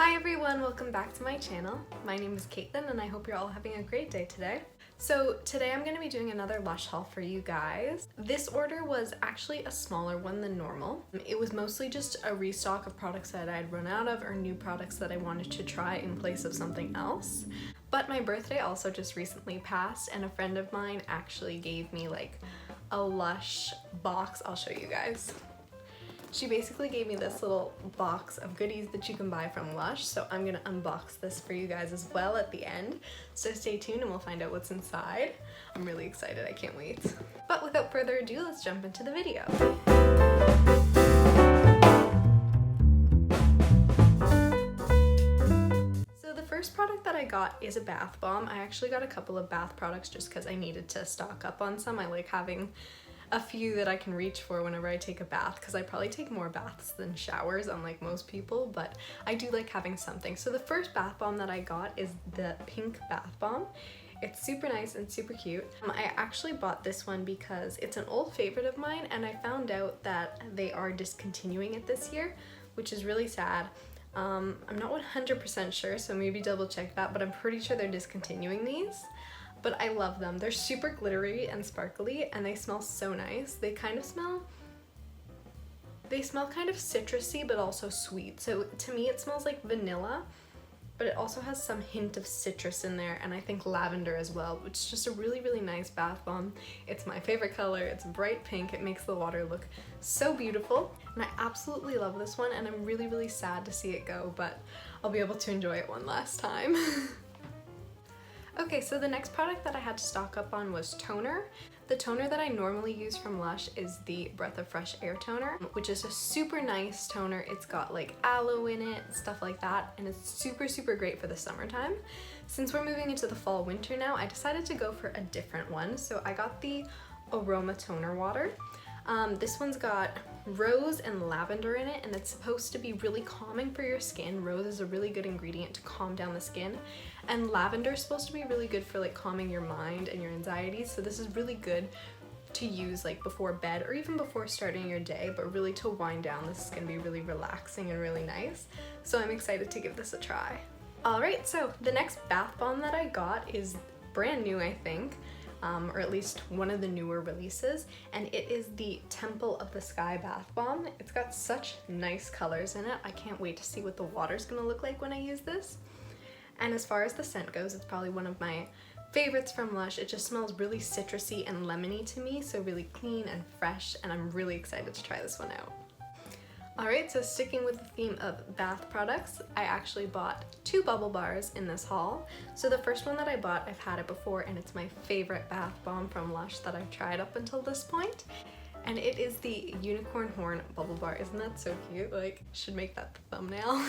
Hi everyone, welcome back to my channel. My name is Caitlin and I hope you're all having a great day today. So today I'm going to be doing another Lush haul for you guys. This order was actually a smaller one than normal. It was mostly just a restock of products that I'd run out of or new products that I wanted to try in place of something else. But my birthday also just recently passed and a friend of mine actually gave me like a Lush box. I'll show you guys. She basically gave me this little box of goodies that you can buy from Lush, so I'm gonna unbox this for you guys as well at the end. So stay tuned and we'll find out what's inside. I'm really excited, I can't wait. But without further ado, let's jump into the video. So the first product that I got is a bath bomb. I actually got a couple of bath products just because I needed to stock up on some. I like having a few that I can reach for whenever I take a bath because I probably take more baths than showers, unlike most people, but I do like having something. So the first bath bomb that I got is the pink bath bomb. It's super nice and super cute. I actually bought this one because it's an old favorite of mine and I found out that they are discontinuing it this year, which is really sad. I'm not 100% sure, so maybe double check that, but I'm pretty sure they're discontinuing these. But I love them. They're super glittery and sparkly and they smell so nice. They smell kind of citrusy but also sweet. So to me it smells like vanilla, but it also has some hint of citrus in there and I think lavender as well, which is just a really, really nice bath bomb. It's my favorite color. It's bright pink. It makes the water look so beautiful and I absolutely love this one and I'm really, really sad to see it go, but I'll be able to enjoy it one last time. Okay, so the next product that I had to stock up on was toner. The toner that I normally use from Lush is the Breath of Fresh Air toner, which is a super nice toner. It's got like aloe in it, stuff like that, and it's super, super great for the summertime. Since we're moving into the fall winter now, I decided to go for a different one. So I got the Roma toner water. This one's got rose and lavender in it and it's supposed to be really calming for your skin. Rose is a really good ingredient to calm down the skin and lavender is supposed to be really good for like calming your mind and your anxiety. So this is really good to use like before bed or even before starting your day, but really to wind down. This is going to be really relaxing and really nice. So I'm excited to give this a try. Alright, so the next bath bomb that I got is brand new, I think. Or at least one of the newer releases, and it is the Temple of the Sky bath bomb. It's got such nice colors in it. I can't wait to see what the water's gonna look like when I use this. And as far as the scent goes, it's probably one of my favorites from Lush. It just smells really citrusy and lemony to me, so really clean and fresh, and I'm really excited to try this one out. Alright, so sticking with the theme of bath products, I actually bought 2 bubble bars in this haul. So the first one that I bought, I've had it before and it's my favorite bath bomb from Lush that I've tried up until this point. And it is the Unicorn Horn bubble bar. Isn't that so cute? Like, should make that the thumbnail.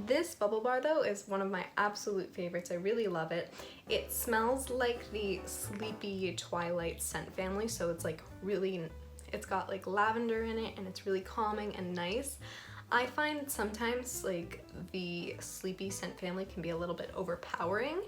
This bubble bar though is one of my absolute favorites. I really love it. It smells like the Sleepy Twilight scent family, so it's like really, it's got like lavender in it and it's really calming and nice. I find sometimes like the Sleepy scent family can be a little bit overpowering,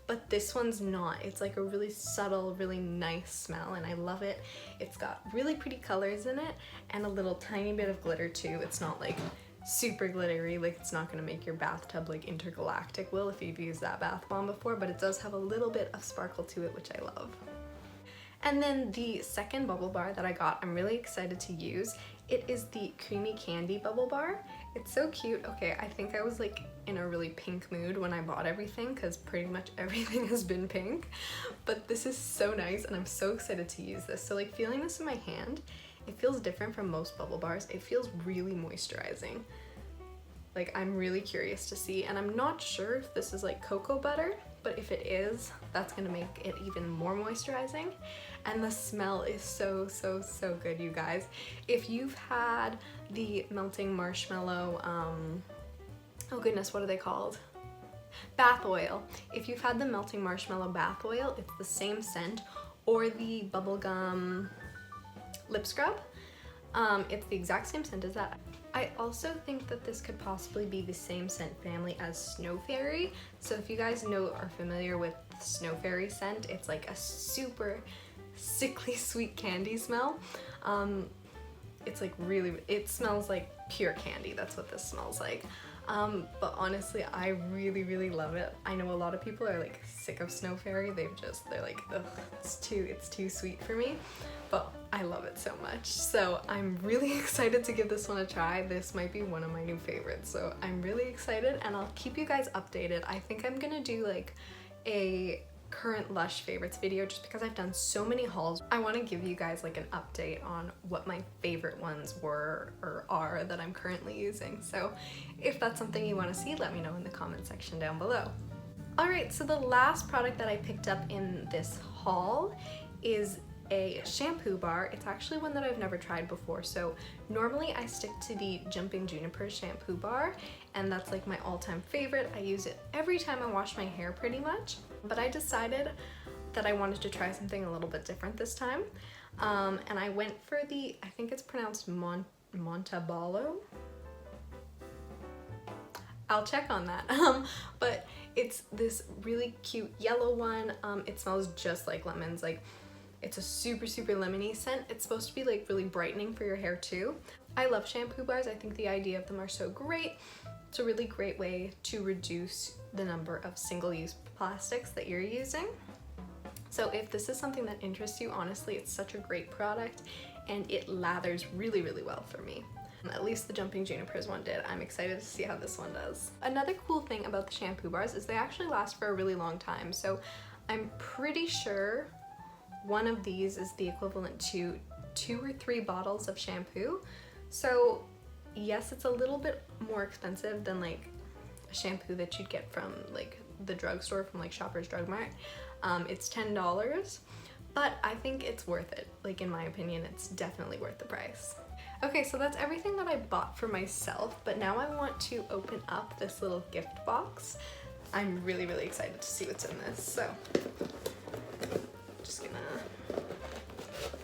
but this one's not. It's like a really subtle, really nice smell and I love it. It's got really pretty colors in it and a little tiny bit of glitter too. It's not like super glittery, like it's not gonna make your bathtub like intergalactic will if you've used that bath bomb before, but it does have a little bit of sparkle to it, which I love. And then the second bubble bar that I got, I'm really excited to use. It is the Creamy Candy bubble bar. It's so cute. Okay, I think I was like in a really pink mood when I bought everything because pretty much everything has been pink. But this is so nice and I'm so excited to use this. So like feeling this in my hand, it feels different from most bubble bars. It feels really moisturizing. Like I'm really curious to see, and I'm not sure if this is like cocoa butter, but if it is, that's gonna make it even more moisturizing. And the smell is so, so, so good, you guys. If you've had the melting marshmallow, oh goodness, what are they called? Bath oil. If you've had the melting marshmallow bath oil, it's the same scent, or the bubblegum lip scrub. It's the exact same scent as that. I also think that this could possibly be the same scent family as Snow Fairy. So if you guys are familiar with the Snow Fairy scent, it's like a super sickly sweet candy smell. It's like really, it smells like pure candy. That's what this smells like. But honestly, I really love it. I know a lot of people are like sick of Snow Fairy. They're like, ugh, it's too sweet for me. But I love it so much. So I'm really excited to give this one a try. This might be one of my new favorites. So I'm really excited and I'll keep you guys updated. I think I'm gonna do like a current Lush favorites video just because I've done so many hauls. I want to give you guys like an update on what my favorite ones were or are that I'm currently using. So if that's something you want to see, let me know in the comment section down below. Alright, so the last product that I picked up in this haul is a shampoo bar. It's actually one that I've never tried before. So normally I stick to the Jumping Juniper shampoo bar, and that's like my all-time favorite. I use it every time I wash my hair pretty much, but I decided that I wanted to try something a little bit different this time. And I went for the, I think it's pronounced Montalbano. I'll check on that. But it's this really cute yellow one. It smells just like lemons. Like, it's a super lemony scent. It's supposed to be like really brightening for your hair too. I love shampoo bars. I think the idea of them are so great. It's a really great way to reduce the number of single-use plastics that you're using. So if this is something that interests you, honestly, it's such a great product and it lathers really well for me. At least the Jumping Junipers one did. I'm excited to see how this one does. Another cool thing about the shampoo bars is they actually last for a really long time. So I'm pretty sure one of these is the equivalent to 2 or 3 bottles of shampoo. So yes, it's a little bit more expensive than like a shampoo that you'd get from like the drugstore, from like Shoppers Drug Mart. It's $10, but I think it's worth it. Like, in my opinion, it's definitely worth the price. Okay, so that's everything that I bought for myself, but now I want to open up this little gift box. I'm really excited to see what's in this. So just gonna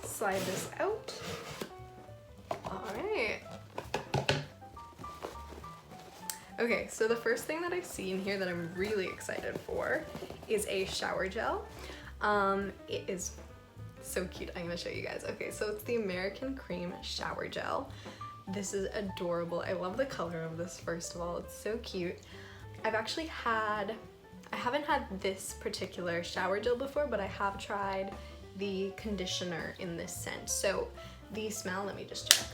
slide this out. All right. Okay, so the first thing that I see in here that I'm really excited for is a shower gel. It is so cute. I'm gonna show you guys. Okay, so it's the American Cream Shower Gel. This is adorable. I love the color of this, first of all. It's so cute. I haven't had this particular shower gel before, but I have tried the conditioner in this scent. So the smell, let me just check.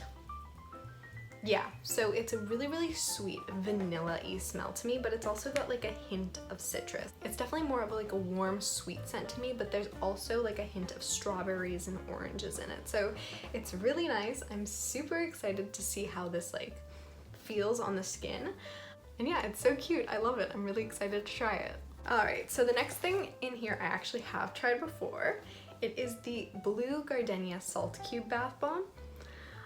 Yeah, so it's a really sweet vanilla-y smell to me, but it's also got like a hint of citrus. It's definitely more of like a warm, sweet scent to me, but there's also like a hint of strawberries and oranges in it. So it's really nice. I'm super excited to see how this like feels on the skin. And yeah, it's so cute. I love it. I'm really excited to try it. All right, so the next thing in here I actually have tried before. It is the Blue Gardenia Salt Cube Bath Bomb.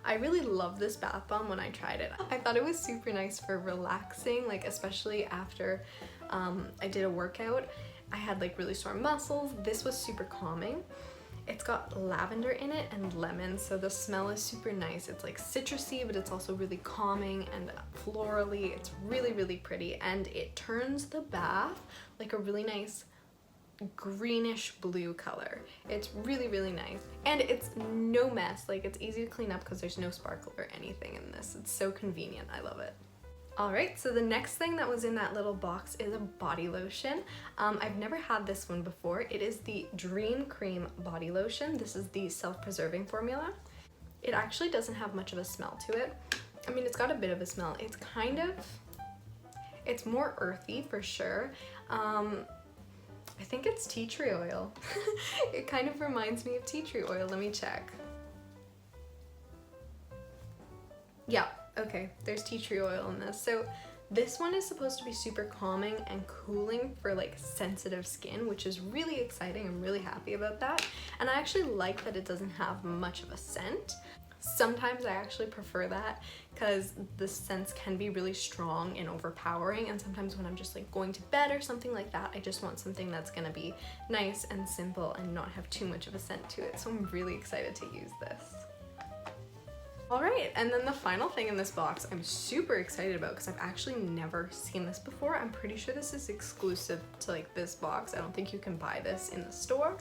I really love this bath bomb when I tried it. I thought it was super nice for relaxing, like especially after I did a workout. I had like really sore muscles. This was super calming. It's got lavender in it and lemon, so the smell is super nice. It's like citrusy, but it's also really calming and florally. It's really pretty, and it turns the bath like a really nice greenish blue color. It's really nice, and it's no mess. Like, it's easy to clean up because there's no sparkle or anything in this. It's so convenient. I love it. Alright, so the next thing that was in that little box is a body lotion. I've never had this one before. It is the Dream Cream Body Lotion. This is the self-preserving formula. It actually doesn't have much of a smell to it. I mean, it's got a bit of a smell. It's more earthy for sure. I think it's tea tree oil. It kind of reminds me of tea tree oil. Let me check. Yeah, okay, there's tea tree oil in this. So this one is supposed to be super calming and cooling for like sensitive skin, which is really exciting. I'm really happy about that. And I actually like that it doesn't have much of a scent. Sometimes I actually prefer that because the scents can be really strong and overpowering, and sometimes when I'm just like going to bed or something like that, I just want something that's gonna be nice and simple and not have too much of a scent to it. So I'm really excited to use this. Alright, and then the final thing in this box I'm super excited about because I've actually never seen this before. I'm pretty sure this is exclusive to like this box. I don't think you can buy this in the store.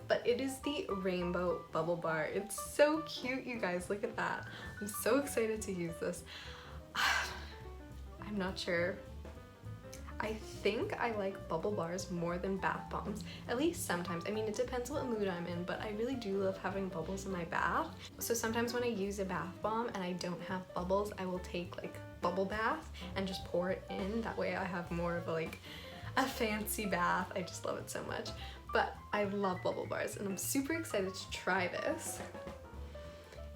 But it is the Rainbow Bubble Bar. It's so cute, you guys. Look at that. I'm so excited to use this. I'm I'm not sure. I think I like bubble bars more than bath bombs, at least sometimes. I mean, it depends what mood I'm in, but I really do love having bubbles in my bath. So sometimes when I use a bath bomb and I don't have bubbles, I will take like bubble bath and just pour it in. That way I have more of a fancy bath. I just love it so much. But I love bubble bars and I'm super excited to try this.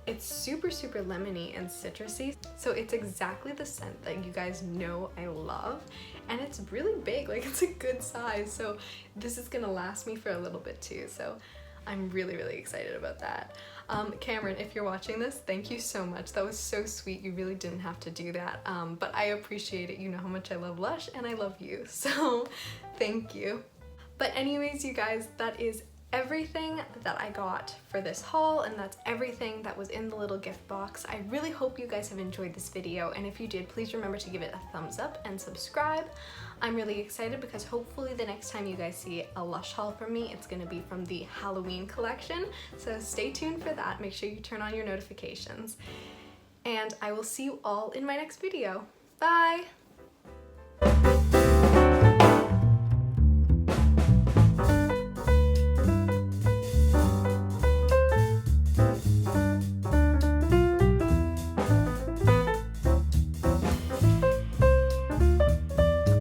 It's super, super lemony and citrusy. So it's exactly the scent that you guys know I love. And it's really big, like it's a good size. So this is gonna last me for a little bit too. So I'm really, really excited about that. Cameron, if you're watching this, thank you so much. That was so sweet. You really didn't have to do that. But I appreciate it. You know how much I love Lush and I love you. So thank you. But anyways, you guys, that is everything that I got for this haul, and that's everything that was in the little gift box. I really hope you guys have enjoyed this video, and if you did, please remember to give it a thumbs up and subscribe. I'm really excited because hopefully the next time you guys see a Lush haul from me, it's gonna be from the Halloween collection, so stay tuned for that. Make sure you turn on your notifications, and I will see you all in my next video. Bye!